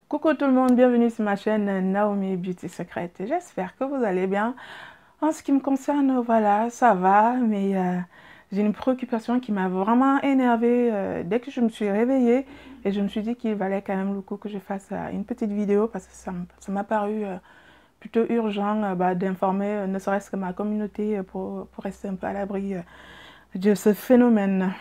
Coucou tout le monde, bienvenue sur ma chaîne Naomi Beauty Secret. J'espère que vous allez bien. En ce qui me concerne, voilà, ça va, mais j'ai une préoccupation qui m'a vraiment énervée dès que je me suis réveillée et je me suis dit qu'il valait quand même le coup que je fasse une petite vidéo parce que ça m'a paru plutôt urgent d'informer ne serait-ce que ma communauté pour rester un peu à l'abri de ce phénomène.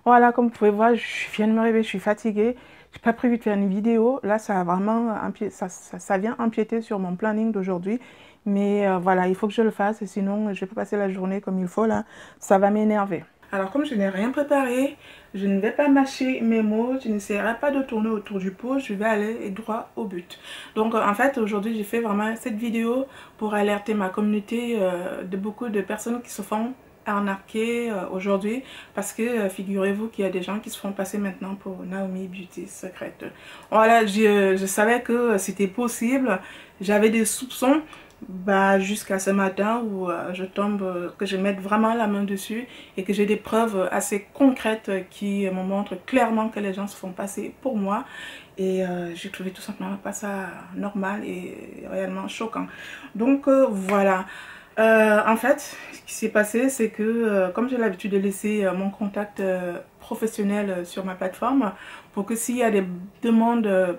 Voilà, comme vous pouvez voir, je viens de me réveiller, je suis fatiguée. J'ai pas prévu de faire une vidéo. Là, ça a vraiment ça vient empiéter sur mon planning d'aujourd'hui. Mais voilà, il faut que je le fasse, sinon je vais pas passer la journée comme il faut là. Ça va m'énerver. Alors, comme je n'ai rien préparé, je ne vais pas mâcher mes mots, je n'essaierai pas de tourner autour du pot, je vais aller droit au but. Donc, en fait, aujourd'hui, j'ai fait vraiment cette vidéo pour alerter ma communauté de beaucoup de personnes qui se font arnaquer aujourd'hui parce que figurez-vous qu'il y a des gens qui se font passer maintenant pour Naomi Beauty Secret. Voilà, je savais que c'était possible, j'avais des soupçons jusqu'à ce matin où je tombe, que je mette vraiment la main dessus et que j'ai des preuves assez concrètes qui me montrent clairement que les gens se font passer pour moi. Et j'ai trouvé tout simplement pas ça normal et réellement choquant. Donc voilà. En fait, ce qui s'est passé, c'est que comme j'ai l'habitude de laisser mon contact professionnel sur ma plateforme, pour que s'il y a des demandes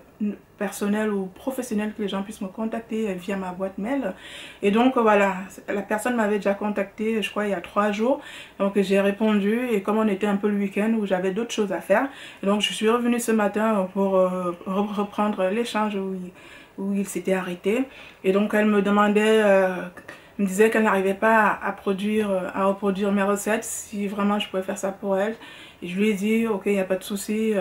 personnelles ou professionnelles, que les gens puissent me contacter via ma boîte mail. Et donc voilà, la personne m'avait déjà contacté, je crois, il y a 3 jours. Donc j'ai répondu et comme on était un peu le week-end où j'avais d'autres choses à faire, et donc je suis revenue ce matin pour reprendre l'échange où il s'était arrêté. Et donc elle me demandait... me disait qu'elle n'arrivait pas à reproduire mes recettes, si vraiment je pouvais faire ça pour elle. Et je lui ai dit, ok, il n'y a pas de souci.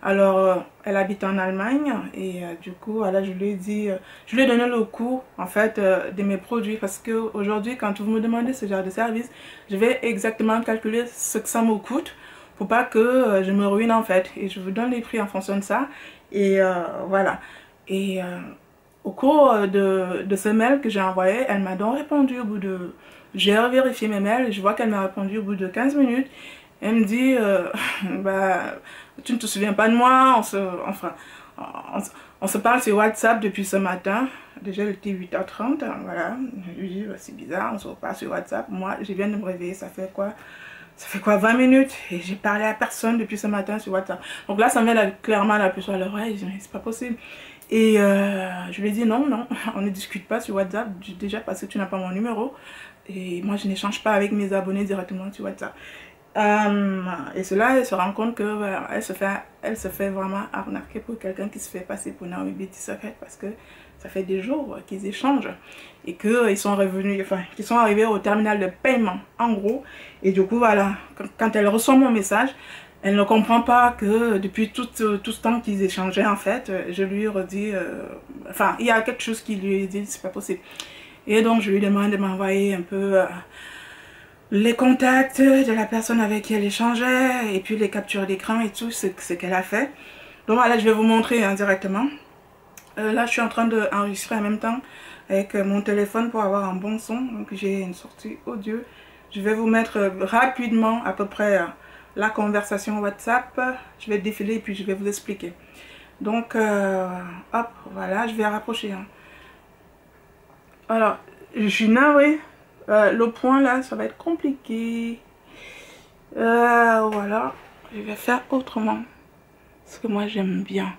Alors, elle habite en Allemagne et du coup, voilà, je lui ai dit, je lui ai donné le coût, en fait, de mes produits. Parce qu'aujourd'hui, quand vous me demandez ce genre de service, je vais exactement calculer ce que ça me coûte pour pas que je me ruine, en fait. Et je vous donne les prix en fonction de ça. Et voilà. Et... au cours de ce mail que j'ai envoyé, elle m'a donc répondu au bout de... J'ai vérifié mes mails, je vois qu'elle m'a répondu au bout de 15 minutes. Elle me dit, tu ne te souviens pas de moi, on se parle sur WhatsApp depuis ce matin. Déjà, il était 8h30, voilà. Je lui dis, c'est bizarre, on se reparle sur WhatsApp. Moi, je viens de me réveiller, ça fait quoi 20 minutes et j'ai parlé à personne depuis ce matin sur WhatsApp. Donc là, ça me met clairement la puce à l'oreille. Je dis, mais c'est pas possible. Et je lui ai dit non, on ne discute pas sur WhatsApp, déjà parce que tu n'as pas mon numéro. Et moi, je n'échange pas avec mes abonnés directement sur WhatsApp. Et cela, elle se rend compte que voilà, elle se fait vraiment arnaquer pour quelqu'un qui se fait passer pour Naomi Beauty Secret parce que ça fait des jours qu'ils échangent et qu'ils sont revenus, enfin, qu'ils sont arrivés au terminal de paiement, en gros. Et du coup, voilà, quand elle reçoit mon message, elle ne comprend pas que depuis tout ce temps qu'ils échangeaient, en fait, je lui redis, enfin, il y a quelque chose qui lui dit, c'est pas possible. Et donc, je lui demande de m'envoyer un peu les contacts de la personne avec qui elle échangeait, et puis les captures d'écran et tout, ce qu'elle a fait. Donc voilà, je vais vous montrer directement. Là, je suis en train d'enregistrer en même temps avec mon téléphone pour avoir un bon son. Donc, j'ai une sortie audio. Je vais vous mettre rapidement à peu près... la conversation WhatsApp, je vais défiler et puis je vais vous expliquer. Donc, hop, voilà, je vais rapprocher. Hein. Alors, je suis navrée. Le point là, ça va être compliqué. Voilà, je vais faire autrement. Parce que moi, j'aime bien.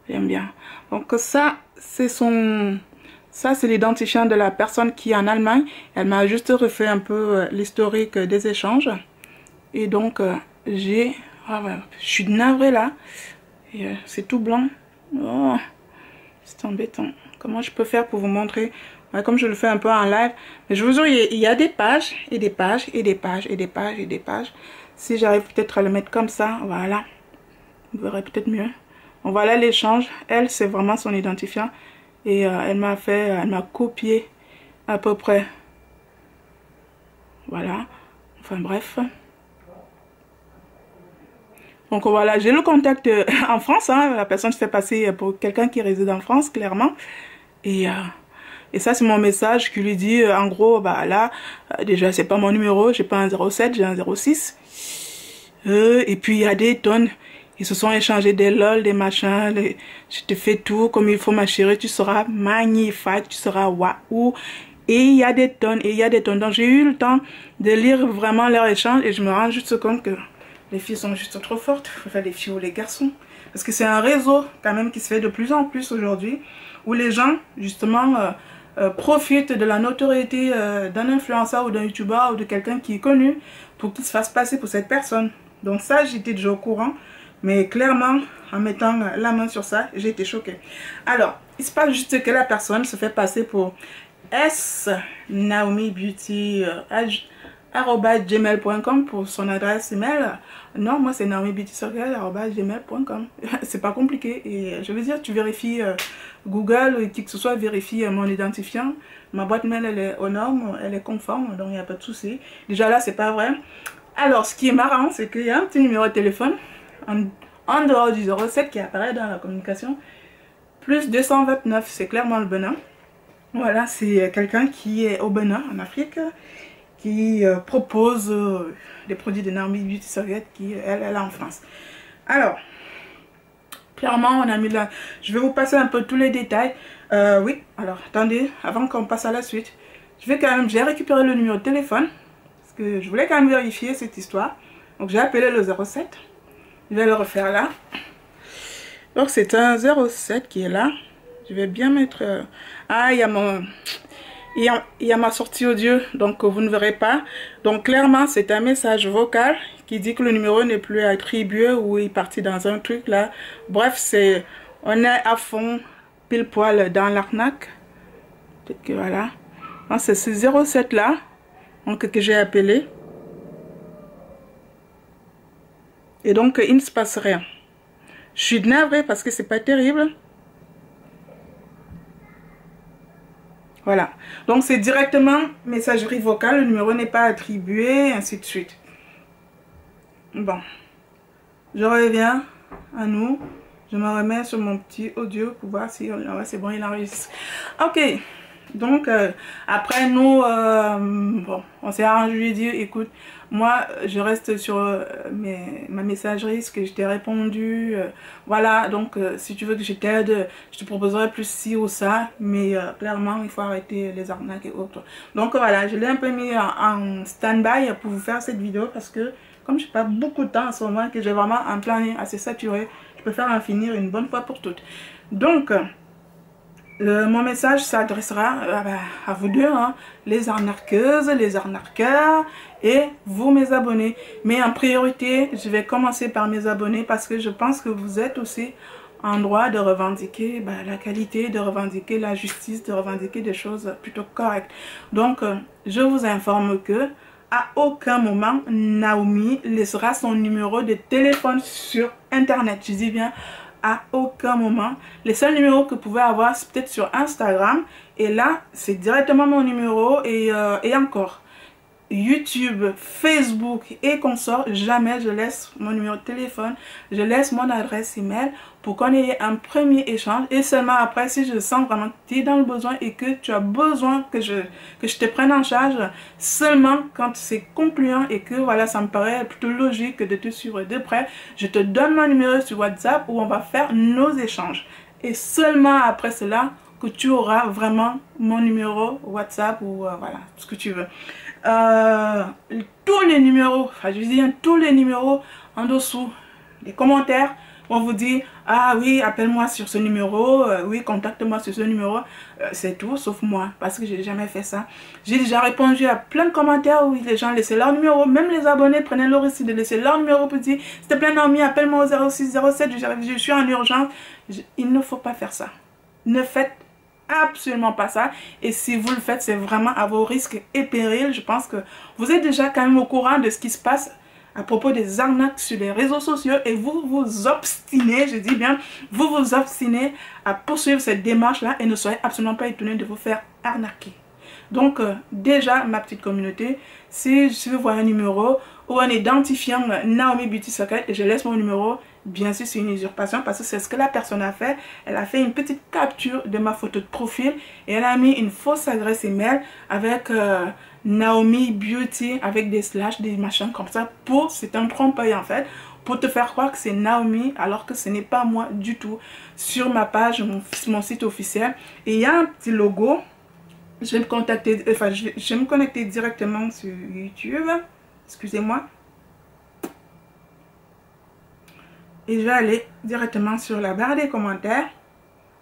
J'aime bien. Donc, ça, c'est son... Ça, c'est l'identifiant de la personne qui est en Allemagne. Elle m'a juste refait un peu l'historique des échanges. Et donc, je suis navrée là. C'est tout blanc. Oh, c'est embêtant. Comment je peux faire pour vous montrer? Ouais, comme je le fais un peu en live. Mais je vous jure, il y a des pages, et des pages, et des pages, et des pages, et des pages. Si j'arrive peut-être à le mettre comme ça, voilà. Vous verrez peut-être mieux. Donc voilà l'échange. Elle, c'est vraiment son identifiant. Et elle m'a copié à peu près. Voilà. Enfin bref. Donc voilà, j'ai le contact en France, hein, la personne se fait passer pour quelqu'un qui réside en France, clairement. Et ça, c'est mon message qui lui dit, en gros, là, déjà, c'est pas mon numéro, j'ai pas un 07, j'ai un 06. Et puis, il y a des tonnes Ils se sont échangés des lol, des machins, je te fais tout comme il faut ma chérie, tu seras magnifique, tu seras waouh. Et il y a des tonnes, et il y a des tonnes. Donc j'ai eu le temps de lire vraiment leur échange et je me rends juste compte que les filles sont juste trop fortes. Enfin les filles ou les garçons. Parce que c'est un réseau quand même qui se fait de plus en plus aujourd'hui, où les gens justement profitent de la notoriété d'un influenceur ou d'un youtubeur ou de quelqu'un qui est connu pour qu'il se fasse passer pour cette personne. Donc ça, j'étais déjà au courant. Mais clairement, en mettant la main sur ça, j'ai été choquée. Alors, il se passe juste que la personne se fait passer pour naomibeauty@gmail.com pour son adresse email. Non, moi c'est naomibeautycircle@gmail.com. C'est pas compliqué. Et je veux dire, tu vérifies Google ou qui que ce soit vérifie mon identifiant. Ma boîte mail, elle est aux normes, elle est conforme, donc il n'y a pas de souci. Déjà là, c'est pas vrai. Alors, ce qui est marrant, c'est qu'il y a un petit numéro de téléphone en dehors du 07 qui apparaît dans la communication. Plus 229, c'est clairement le Bénin. Voilà, c'est quelqu'un qui est au Bénin, en Afrique, qui propose des produits de Naomi Beauty Circle qui, elle est en France. Alors, clairement, on a mis là. Je vais vous passer un peu tous les détails. Oui, alors, attendez, avant qu'on passe à la suite, j'ai récupéré le numéro de téléphone, parce que je voulais quand même vérifier cette histoire. Donc, j'ai appelé le 07. Je vais le refaire là. Donc c'est un 07 qui est là. Je vais bien mettre... Ah, il y a ma sortie audio, donc vous ne verrez pas. Donc clairement, c'est un message vocal qui dit que le numéro n'est plus attribué ou il est parti dans un truc là. Bref, on est à fond, pile poil dans l'arnaque. Peut-être que voilà. C'est ce 07 là donc, que j'ai appelé. Et donc, il ne se passe rien. Je suis navrée parce que c'est pas terrible. Voilà. Donc, c'est directement messagerie vocale. Le numéro n'est pas attribué, ainsi de suite. Bon. Je reviens à nous. Je me remets sur mon petit audio pour voir si c'est bon, il enregistre. Ok. Donc, après, nous, bon, on s'est arrangé, je lui ai dit, écoute, moi, je reste sur ma messagerie, ce que je t'ai répondu. Voilà, donc, si tu veux que je t'aide, je te proposerai plus ci ou ça. Mais clairement, il faut arrêter les arnaques et autres. Donc, voilà, je l'ai un peu mis en stand-by pour vous faire cette vidéo parce que, comme je n'ai pas beaucoup de temps en ce moment, que j'ai vraiment un planning assez saturé, je préfère en finir une bonne fois pour toutes. Donc, mon message s'adressera à vous deux, hein, les arnaqueuses, les arnaqueurs et vous mes abonnés. Mais en priorité, je vais commencer par mes abonnés parce que je pense que vous êtes aussi en droit de revendiquer la qualité, de revendiquer la justice, de revendiquer des choses plutôt correctes. Donc, je vous informe que à aucun moment, Naomi laissera son numéro de téléphone sur Internet. Je dis bien à aucun moment. Les seuls numéros que vous pouvez avoir, c'est peut-être sur Instagram. Et là, c'est directement mon numéro. Et encore, YouTube, Facebook et consorts, jamais je laisse mon numéro de téléphone. Je laisse mon adresse email pour qu'on ait un premier échange. Et seulement après, si je sens vraiment que tu es dans le besoin et que tu as besoin que je te prenne en charge, seulement quand c'est concluant et que voilà, ça me paraît plutôt logique de te suivre de près, je te donne mon numéro sur WhatsApp où on va faire nos échanges. Et seulement après cela, que tu auras vraiment mon numéro WhatsApp ou voilà, ce que tu veux. Tous les numéros, enfin je veux dire tous les numéros en dessous, les commentaires, on vous dit, ah oui, appelle-moi sur ce numéro, oui, contacte-moi sur ce numéro, c'est tout, sauf moi, parce que j'ai jamais fait ça. J'ai déjà répondu à plein de commentaires où les gens laissaient leur numéro, même les abonnés prenaient le risque de laisser leur numéro pour dire, s'il te plaît Naomi, appelle-moi au 06 07, je suis en urgence. Il ne faut pas faire ça. Ne faites absolument pas ça. Et si vous le faites, c'est vraiment à vos risques et périls. Je pense que vous êtes déjà quand même au courant de ce qui se passe à propos des arnaques sur les réseaux sociaux et vous vous obstinez, je dis bien, vous vous obstinez à poursuivre cette démarche-là et ne soyez absolument pas étonnés de vous faire arnaquer. Donc, déjà, ma petite communauté, si vous voyez un numéro ou un identifiant Naomi Beauty Circle et je laisse mon numéro, bien sûr, c'est une usurpation parce que c'est ce que la personne a fait. Elle a fait une petite capture de ma photo de profil et elle a mis une fausse adresse email avec Naomi Beauty, avec des slash, des machins comme ça. C'est un trompe-l'œil en fait, pour te faire croire que c'est Naomi alors que ce n'est pas moi du tout. Sur ma page, mon site officiel, et il y a un petit logo. Je vais me contacter, enfin je vais me connecter directement sur YouTube. Excusez-moi. Et je vais aller directement sur la barre des commentaires.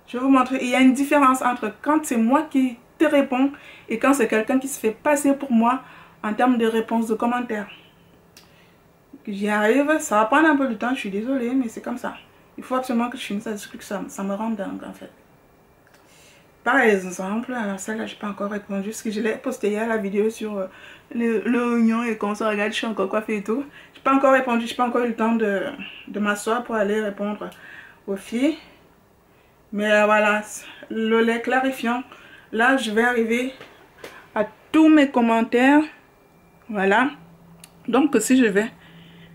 Je vais vous montrer, il y a une différence entre quand c'est moi qui te réponds et quand c'est quelqu'un qui se fait passer pour moi en termes de réponse de commentaires. J'y arrive, ça va prendre un peu de temps, je suis désolée, mais c'est comme ça. Il faut absolument que je finisse ça me rend dingue en fait. Par exemple, alors celle-là, je n'ai pas encore répondu, parce que je l'ai posté hier la vidéo sur l'oignon et qu'on se regarde, je suis encore coiffée et tout. Je n'ai pas encore répondu, je n'ai pas encore eu le temps de m'asseoir pour aller répondre aux filles. Mais voilà, le lait clarifiant. Là, je vais arriver à tous mes commentaires. Voilà. Donc, si je vais...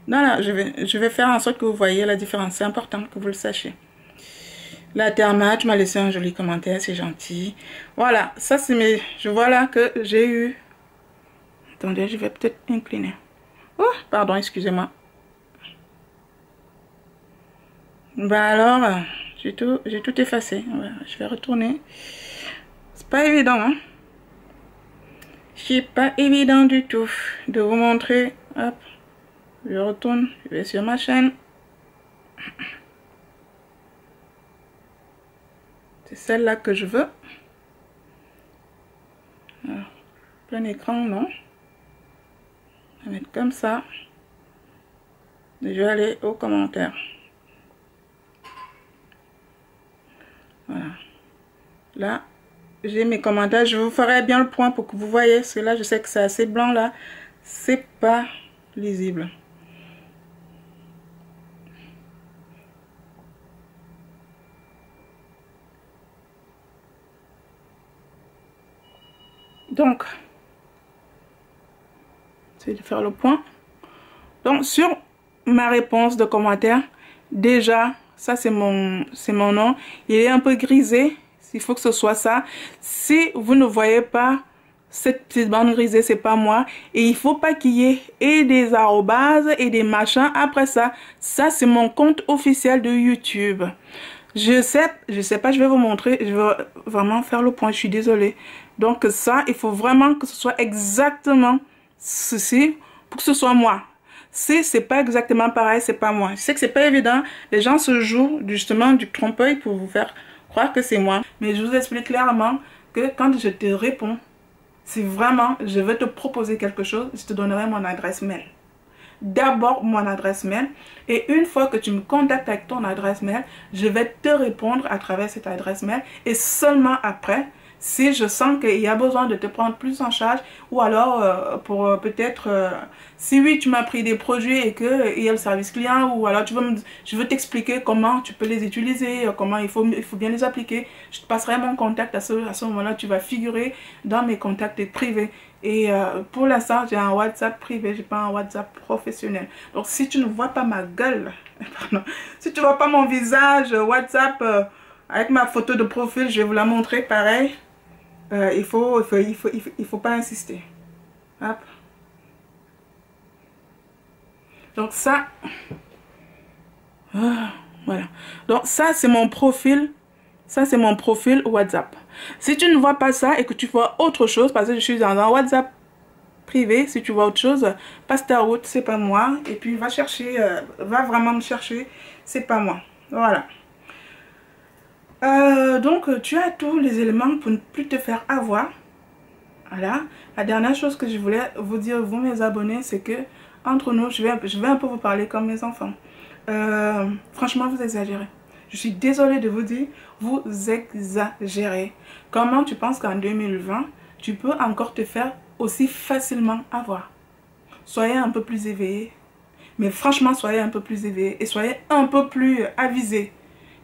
Non, là, je vais faire en sorte que vous voyez la différence. C'est important que vous le sachiez. La Therma, tu m'as laissé un joli commentaire, c'est gentil. Voilà, ça c'est mes... Je vois là que j'ai eu... Attendez, je vais peut-être incliner. Oh, pardon, excusez-moi. Bah alors... J'ai tout effacé. Voilà, je vais retourner. C'est pas évident, hein. C'est pas évident du tout de vous montrer. Hop. Je retourne. Je vais sur ma chaîne. C'est celle-là que je veux. Alors, plein écran, non. Je vais mettre comme ça. Et je vais aller aux commentaires. Voilà. Là, j'ai mes commentaires. Je vous ferai bien le point pour que vous voyez. Parce que là, je sais que c'est assez blanc là. C'est pas lisible. Donc, c'est de faire le point. Donc, sur ma réponse de commentaire, déjà, ça c'est mon nom. Il est un peu grisé. Il faut que ce soit ça. Si vous ne voyez pas cette petite bande grisée, c'est pas moi. Et il faut pas qu'il y ait et des arrobases et des machins après ça. Ça, c'est mon compte officiel de YouTube. Je sais pas, je vais vous montrer. Je vais vraiment faire le point. Je suis désolée. Donc ça, il faut vraiment que ce soit exactement ceci pour que ce soit moi. Si c'est pas exactement pareil, c'est pas moi. Je sais que c'est pas évident. Les gens se jouent justement du trompe-l'œil pour vous faire croire que c'est moi. Mais je vous explique clairement que quand je te réponds, si vraiment je veux te proposer quelque chose, je te donnerai mon adresse mail. D'abord mon adresse mail, et une fois que tu me contactes avec ton adresse mail, je vais te répondre à travers cette adresse mail, et seulement après, si je sens qu'il y a besoin de te prendre plus en charge, ou alors pour peut-être, si oui tu m'as pris des produits et qu'il y a le service client, ou alors je veux t'expliquer comment tu peux les utiliser, comment il faut bien les appliquer, je te passerai mon contact à ce moment-là, tu vas figurer dans mes contacts privés. Et pour l'instant, j'ai un WhatsApp privé, j'ai pas un WhatsApp professionnel. Donc si tu ne vois pas ma gueule, pardon, si tu ne vois pas mon visage, WhatsApp avec ma photo de profil, je vais vous la montrer pareil. Il faut pas insister. Hop. Donc ça, voilà. Donc ça c'est mon profil. Ça c'est mon profil WhatsApp. Si tu ne vois pas ça et que tu vois autre chose, parce que je suis dans un WhatsApp privé, si tu vois autre chose, passe ta route, c'est pas moi. Et puis va chercher, va vraiment me chercher, c'est pas moi. Voilà. Donc tu as tous les éléments pour ne plus te faire avoir. Voilà. La dernière chose que je voulais vous dire, vous mes abonnés, c'est que entre nous, je vais un peu vous parler comme mes enfants. Franchement, vous exagérez. Je suis désolée de vous dire, vous exagérez. Comment tu penses qu'en 2020, tu peux encore te faire aussi facilement avoir? Soyez un peu plus éveillés. Mais franchement, soyez un peu plus éveillés et soyez un peu plus avisés.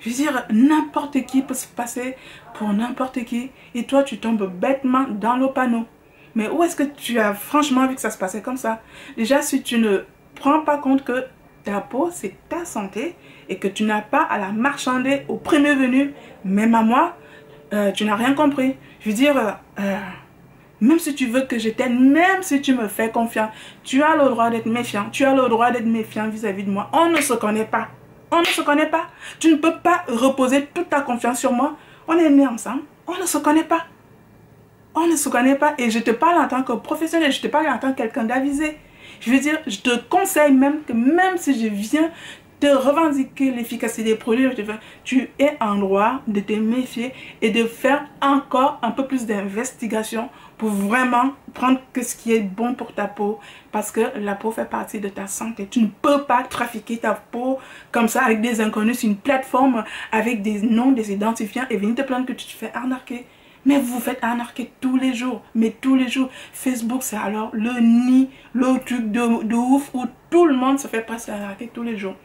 Je veux dire, n'importe qui peut se passer pour n'importe qui. Et toi, tu tombes bêtement dans le panneau. Mais où est-ce que tu as franchement vu que ça se passait comme ça? Déjà, si tu ne prends pas compte que ta peau, c'est ta santé et que tu n'as pas à la marchander au premier venu, même à moi, tu n'as rien compris. Je veux dire, Même si tu veux que je t'aide, même si tu me fais confiance, tu as le droit d'être méfiant. Tu as le droit d'être méfiant vis-à-vis de moi. On ne se connaît pas. On ne se connaît pas. Tu ne peux pas reposer toute ta confiance sur moi. On est nés ensemble. On ne se connaît pas. On ne se connaît pas. Et je te parle en tant que professionnel. Je te parle en tant que quelqu'un d'avisé. Je veux dire, je te conseille même que même si je viens te revendiquer l'efficacité des produits, tu es en droit de te méfier et de faire encore un peu plus d'investigation pour vraiment prendre que ce qui est bon pour ta peau, parce que la peau fait partie de ta santé. Tu ne peux pas trafiquer ta peau comme ça avec des inconnus sur une plateforme avec des noms, des identifiants et venir te plaindre que tu te fais arnaquer. Mais vous vous faites arnaquer tous les jours, mais tous les jours. Facebook, c'est alors le nid, le truc de ouf où tout le monde se fait presque arnaquer tous les jours.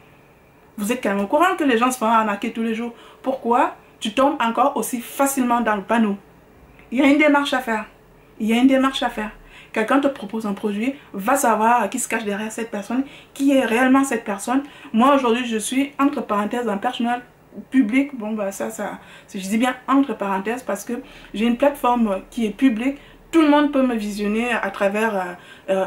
Vous êtes quand même au courant que les gens se font arnaquer tous les jours. Pourquoi tu tombes encore aussi facilement dans le panneau? Il y a une démarche à faire. Il y a une démarche à faire. Quelqu'un te propose un produit, va savoir qui se cache derrière cette personne, qui est réellement cette personne. Moi, aujourd'hui, je suis, entre parenthèses, un personnel public. Bon, bah ça, je dis bien entre parenthèses parce que j'ai une plateforme qui est publique. Tout le monde peut me visionner à travers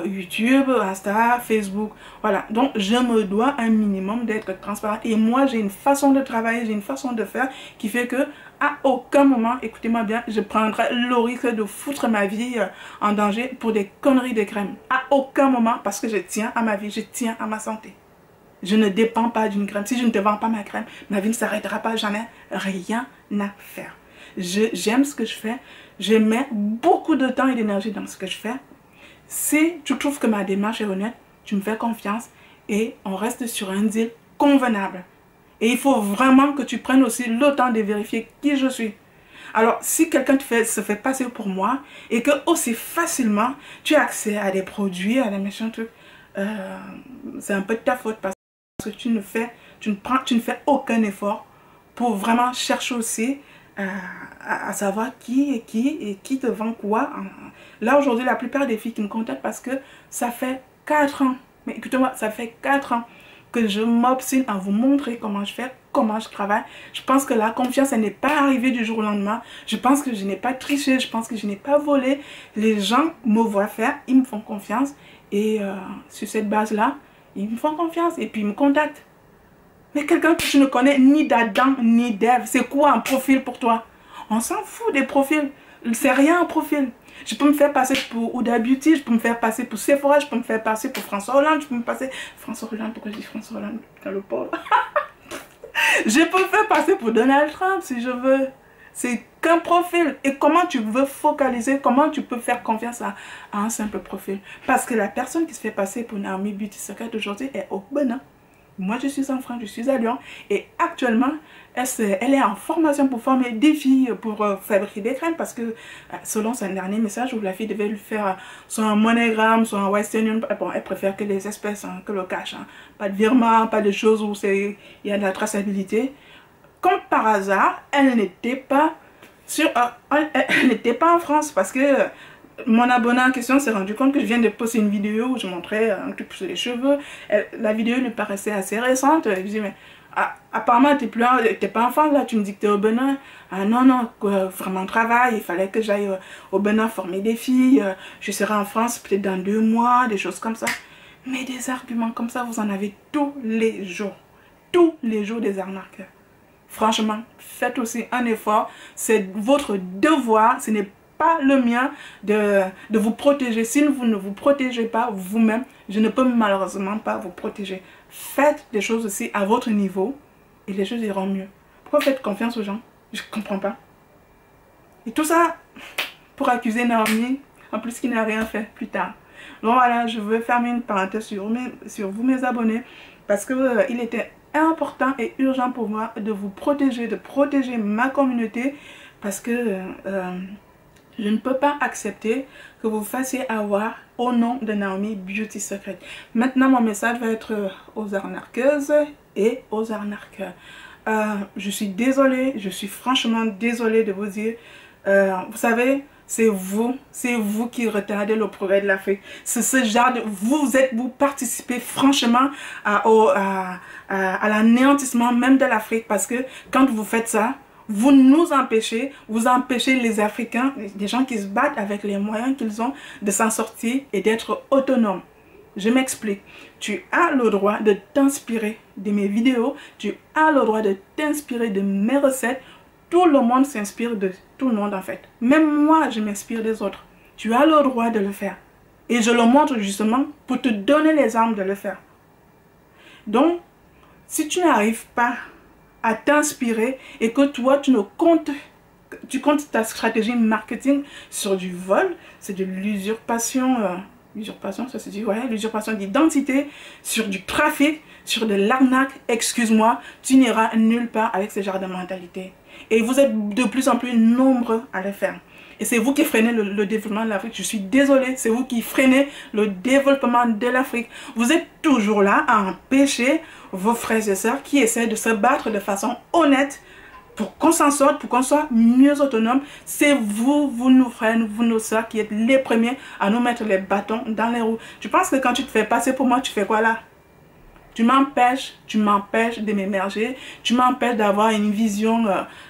YouTube, Insta, Facebook. Voilà, donc je me dois un minimum d'être transparent. Et moi, j'ai une façon de travailler, j'ai une façon de faire qui fait que à aucun moment, écoutez-moi bien, je prendrai le risque de foutre ma vie en danger pour des conneries de crème. À aucun moment, parce que je tiens à ma vie, je tiens à ma santé. Je ne dépends pas d'une crème. Si je ne te vends pas ma crème, ma vie ne s'arrêtera pas, j'en ai rien à faire. J'aime ce que je fais. Je mets beaucoup de temps et d'énergie dans ce que je fais. Si tu trouves que ma démarche est honnête, tu me fais confiance et on reste sur un deal convenable. Et il faut vraiment que tu prennes aussi le temps de vérifier qui je suis. Alors, si quelqu'un se fait passer pour moi et que aussi facilement tu as accès à des produits, à des méchants trucs, c'est un peu de ta faute parce que tu ne fais aucun effort pour vraiment chercher aussi à savoir qui est qui et qui te vend quoi. Là aujourd'hui la plupart des filles qui me contactent parce que ça fait 4 ans, mais écoutez-moi, ça fait 4 ans que je m'obstine à vous montrer comment je fais, comment je travaille. Je pense que la confiance, elle n'est pas arrivée du jour au lendemain. Je pense que je n'ai pas triché, je pense que je n'ai pas volé. Les gens me voient faire, ils me font confiance et sur cette base-là, ils me font confiance et puis ils me contactent. Mais quelqu'un que tu ne connais ni d'Adam ni d'Ève, c'est quoi un profil pour toi? On s'en fout des profils. C'est rien un profil. Je peux me faire passer pour Huda Beauty, je peux me faire passer pour Sephora, je peux me faire passer pour François Hollande, je peux me passer... François Hollande, pourquoi je dis François Hollande? Putain, le pauvre. Je peux me faire passer pour Donald Trump si je veux. C'est qu'un profil. Et comment tu veux focaliser, comment tu peux faire confiance à un simple profil? Parce que la personne qui se fait passer pour Naomi Beauty Secret aujourd'hui est au Bénin. Moi, je suis en France, je suis à Lyon. Et actuellement, elle est en formation pour former des filles pour fabriquer des crèmes. Parce que, selon son dernier message, où la fille devait lui faire soit un MoneyGram, soit un Western Union. Bon, elle préfère que les espèces, hein, que le cash. Hein. Pas de virement, pas de choses où il y a de la traçabilité. Comme par hasard, elle n'était pas en France. Parce que mon abonné en question s'est rendu compte que je viens de poster une vidéo où je montrais un truc sur les cheveux. La vidéo lui paraissait assez récente. Je dis, mais apparemment, tu n'es pas en France là, tu me dis que tu es au Bénin. Ah non, non, vraiment travail, il fallait que j'aille au Bénin former des filles. Je serai en France peut-être dans 2 mois, des choses comme ça. Mais des arguments comme ça, vous en avez tous les jours. Tous les jours des arnaqueurs. Franchement, faites aussi un effort. C'est votre devoir, ce n'est pas le mien de vous protéger. Si vous ne vous protégez pas vous-même, je ne peux malheureusement pas vous protéger. Faites des choses aussi à votre niveau et les choses iront mieux. Pourquoi faites confiance aux gens? Je ne comprends pas. Et tout ça pour accuser Naomi, en plus qui n'a rien fait plus tard. Donc voilà, je veux fermer une parenthèse sur vous mes abonnés parce que il était important et urgent pour moi de vous protéger, de protéger ma communauté parce que je ne peux pas accepter que vous fassiez avoir au nom de Naomi Beauty Secret. Maintenant, mon message va être aux arnaqueuses et aux arnaqueurs. Je suis désolée, je suis franchement désolée de vous dire, vous savez, c'est vous qui retardez le progrès de l'Afrique. C'est ce genre de... Vous participez franchement à l'anéantissement même de l'Afrique parce que quand vous faites ça, Vous nous empêchez, vous empêchez les Africains, des gens qui se battent avec les moyens qu'ils ont, de s'en sortir et d'être autonomes. Je m'explique. Tu as le droit de t'inspirer de mes vidéos, tu as le droit de t'inspirer de mes recettes. Tout le monde s'inspire de tout le monde en fait. Même moi, je m'inspire des autres. Tu as le droit de le faire. Et je le montre justement pour te donner les armes de le faire. Donc, si tu n'arrives pas à t'inspirer et que toi, tu comptes ta stratégie marketing sur du vol, c'est de l'usurpation, l'usurpation, ça se dit, ouais, l'usurpation d'identité, sur du trafic, sur de l'arnaque, excuse-moi, tu n'iras nulle part avec ce genre de mentalité. Et vous êtes de plus en plus nombreux à le faire. Et c'est vous qui freinez le développement de l'Afrique. Je suis désolée, c'est vous qui freinez le développement de l'Afrique. Vous êtes toujours là à empêcher vos frères et sœurs qui essaient de se battre de façon honnête pour qu'on s'en sorte, pour qu'on soit mieux autonome. C'est vous, nos frères, vous, nos sœurs, qui êtes les premiers à nous mettre les bâtons dans les roues. Tu penses que quand tu te fais passer pour moi, tu fais quoi là? Tu m'empêches de m'émerger, tu m'empêches d'avoir une vision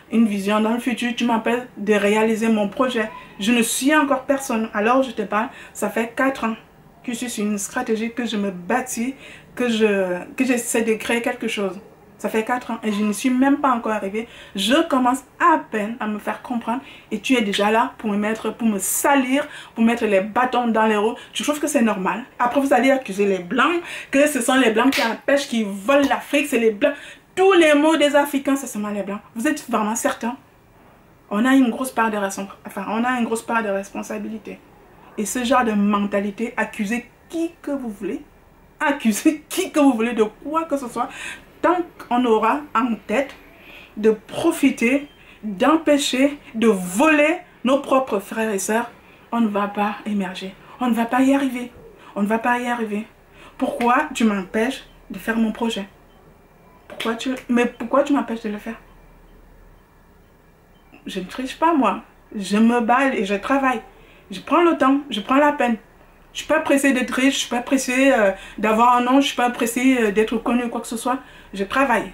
dans le futur, tu m'empêches de réaliser mon projet. Je ne suis encore personne. Alors je te parle, ça fait 4 ans que je suis sur une stratégie, que je me bâtis, que j'essaie de créer quelque chose. Ça fait 4 ans et je ne suis même pas encore arrivée. Je commence à peine à me faire comprendre et tu es déjà là pour me salir, pour mettre les bâtons dans les roues. Tu trouves que c'est normal? Après, vous allez accuser les Blancs, que ce sont les Blancs qui empêchent, qui volent l'Afrique, c'est les Blancs. Tous les mots des Africains, c'est seulement les Blancs. Vous êtes vraiment certains? On a une grosse part de responsabilité. Et ce genre de mentalité, accusez qui que vous voulez, accusez qui que vous voulez de quoi que ce soit, tant qu'on aura en tête de profiter, d'empêcher, de voler nos propres frères et sœurs, on ne va pas émerger. On ne va pas y arriver. On ne va pas y arriver. Pourquoi tu m'empêches de faire mon projet? Mais pourquoi tu m'empêches de le faire? Je ne triche pas moi. Je me bats et je travaille. Je prends le temps, je prends la peine. Je ne suis pas pressée d'être riche, je ne suis pas pressée d'avoir un nom, je ne suis pas pressée d'être connue ou quoi que ce soit. Je travaille.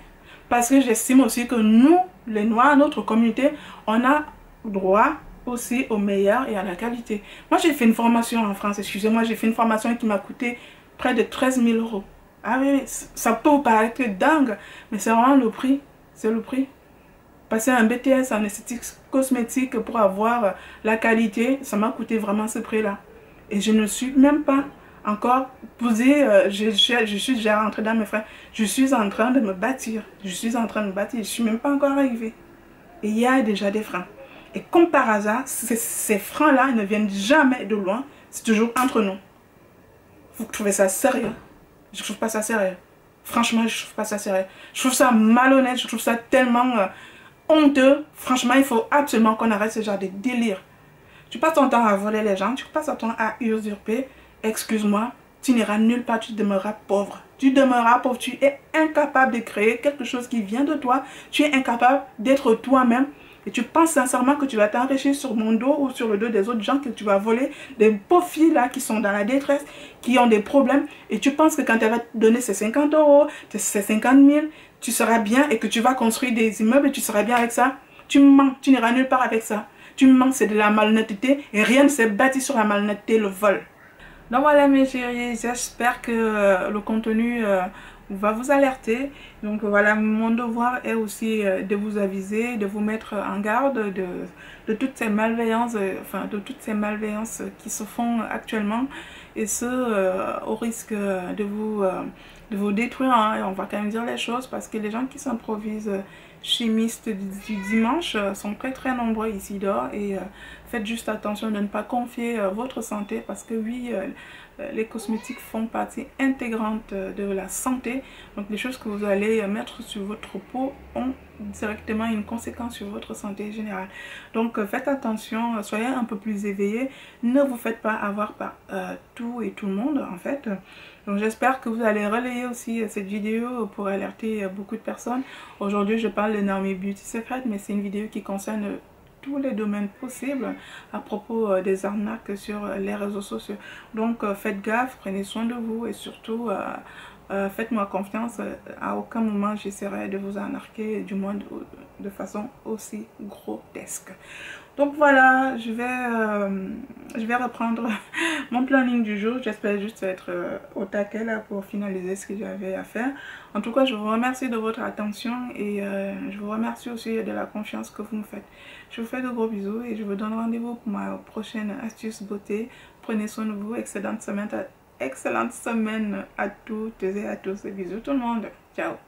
Parce que j'estime aussi que nous, les Noirs, notre communauté, on a droit aussi au meilleur et à la qualité. Moi, j'ai fait une formation en France, excusez-moi, j'ai fait une formation qui m'a coûté près de 13 000 euros. Ah oui, ça peut vous paraître dingue, mais c'est vraiment le prix. C'est le prix. Passer un BTS en esthétique cosmétique pour avoir la qualité, ça m'a coûté vraiment ce prix-là. Et je ne suis même pas encore posée, je suis déjà rentrée dans mes freins. Je suis en train de me bâtir. Je suis en train de me bâtir. Je ne suis même pas encore arrivée. Et il y a déjà des freins. Et comme par hasard, ces freins-là ne viennent jamais de loin. C'est toujours entre nous. Vous trouvez ça sérieux? Je ne trouve pas ça sérieux. Franchement, je ne trouve pas ça sérieux. Je trouve ça malhonnête. Je trouve ça tellement honteux. Franchement, il faut absolument qu'on arrête ce genre de délire. Tu passes ton temps à voler les gens, tu passes ton temps à usurper. Excuse-moi, tu n'iras nulle part, tu demeureras pauvre. Tu demeureras pauvre, tu es incapable de créer quelque chose qui vient de toi. Tu es incapable d'être toi-même. Et tu penses sincèrement que tu vas t'enrichir sur mon dos ou sur le dos des autres gens, que tu vas voler des beaux filles là qui sont dans la détresse, qui ont des problèmes. Et tu penses que quand elle va te donner ces 50 euros, ces 50 000, tu seras bien et que tu vas construire des immeubles et tu seras bien avec ça. Tu mens, tu n'iras nulle part avec ça. Tu mens, c'est de la malhonnêteté et rien ne s'est bâti sur la malhonnêteté, le vol. Donc voilà mes chéris, j'espère que le contenu va vous alerter. Donc voilà, mon devoir est aussi de vous aviser, de vous mettre en garde de toutes ces malveillances, de toutes ces malveillances qui se font actuellement. Et ce, au risque de vous détruire, hein. Et on va quand même dire les choses parce que les gens qui s'improvisent chimistes du dimanche sont très nombreux ici dehors. Et faites juste attention de ne pas confier votre santé parce que oui, les cosmétiques font partie intégrante de la santé. Donc les choses que vous allez mettre sur votre peau ont directement une conséquence sur votre santé générale. Donc faites attention, soyez un peu plus éveillés, ne vous faites pas avoir par tout et tout le monde en fait. Donc j'espère que vous allez relayer aussi cette vidéo pour alerter beaucoup de personnes. Aujourd'hui je parle de Naomi Beauty Secret, mais c'est une vidéo qui concerne tous les domaines possibles à propos des arnaques sur les réseaux sociaux. Donc faites gaffe, prenez soin de vous et surtout Faites-moi confiance, à aucun moment j'essaierai de vous arnaquer, du moins de façon aussi grotesque. Donc voilà, je vais reprendre mon planning du jour. J'espère juste être au taquet là pour finaliser ce que j'avais à faire. En tout cas, je vous remercie de votre attention et je vous remercie aussi de la confiance que vous me faites. Je vous fais de gros bisous et je vous donne rendez-vous pour ma prochaine astuce beauté. Prenez soin de vous, excellente semaine à toutes et à tous. Bisous tout le monde. Ciao.